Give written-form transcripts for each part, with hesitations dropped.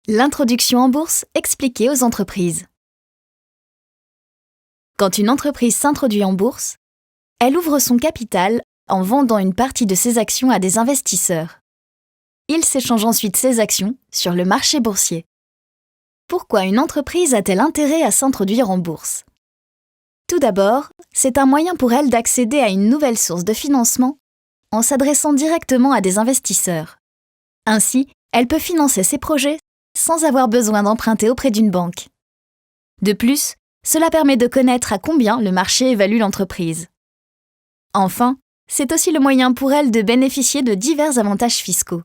L'introduction en bourse expliquée aux entreprises. Quand une entreprise s'introduit en bourse, elle ouvre son capital en vendant une partie de ses actions à des investisseurs. Ils s'échangent ensuite ces actions sur le marché boursier. Pourquoi une entreprise a-t-elle intérêt à s'introduire en bourse ? Tout d'abord, c'est un moyen pour elle d'accéder à une nouvelle source de financement en s'adressant directement à des investisseurs. Ainsi, elle peut financer ses projets sans avoir besoin d'emprunter auprès d'une banque. De plus, cela permet de connaître à combien le marché évalue l'entreprise. Enfin, c'est aussi le moyen pour elle de bénéficier de divers avantages fiscaux.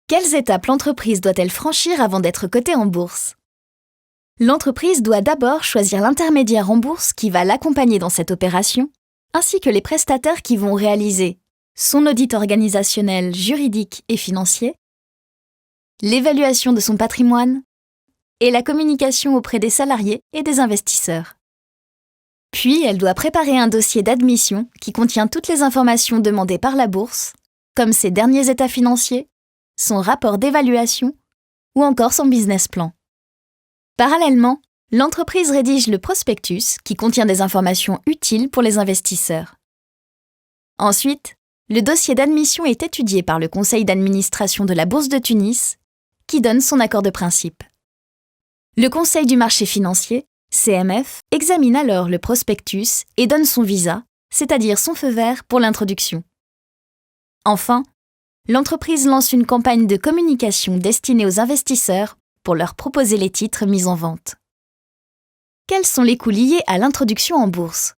Quelles étapes l'entreprise doit-elle franchir avant d'être cotée en bourse ? L'entreprise doit d'abord choisir l'intermédiaire en bourse qui va l'accompagner dans cette opération, ainsi que les prestataires qui vont réaliser son audit organisationnel, juridique et financier, l'évaluation de son patrimoine et la communication auprès des salariés et des investisseurs. Puis, elle doit préparer un dossier d'admission qui contient toutes les informations demandées par la bourse, comme ses derniers états financiers, son rapport d'évaluation ou encore son business plan. Parallèlement, l'entreprise rédige le prospectus qui contient des informations utiles pour les investisseurs. Ensuite, le dossier d'admission est étudié par le conseil d'administration de la Bourse de Tunis, qui donne son accord de principe. Le Conseil du marché financier, CMF, examine alors le prospectus et donne son visa, c'est-à-dire son feu vert pour l'introduction. Enfin, l'entreprise lance une campagne de communication destinée aux investisseurs pour leur proposer les titres mis en vente. Quels sont les coûts liés à l'introduction en bourse ?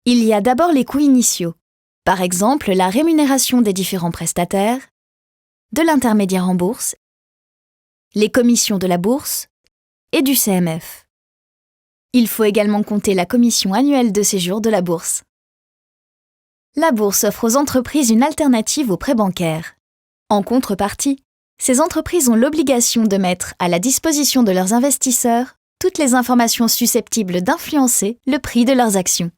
Il y a d'abord les coûts initiaux, par exemple la rémunération des différents prestataires, de l'intermédiaire en bourse, les commissions de la bourse et du CMF. Il faut également compter la commission annuelle de séjour de la bourse. La bourse offre aux entreprises une alternative aux prêts bancaires. En contrepartie, ces entreprises ont l'obligation de mettre à la disposition de leurs investisseurs toutes les informations susceptibles d'influencer le prix de leurs actions.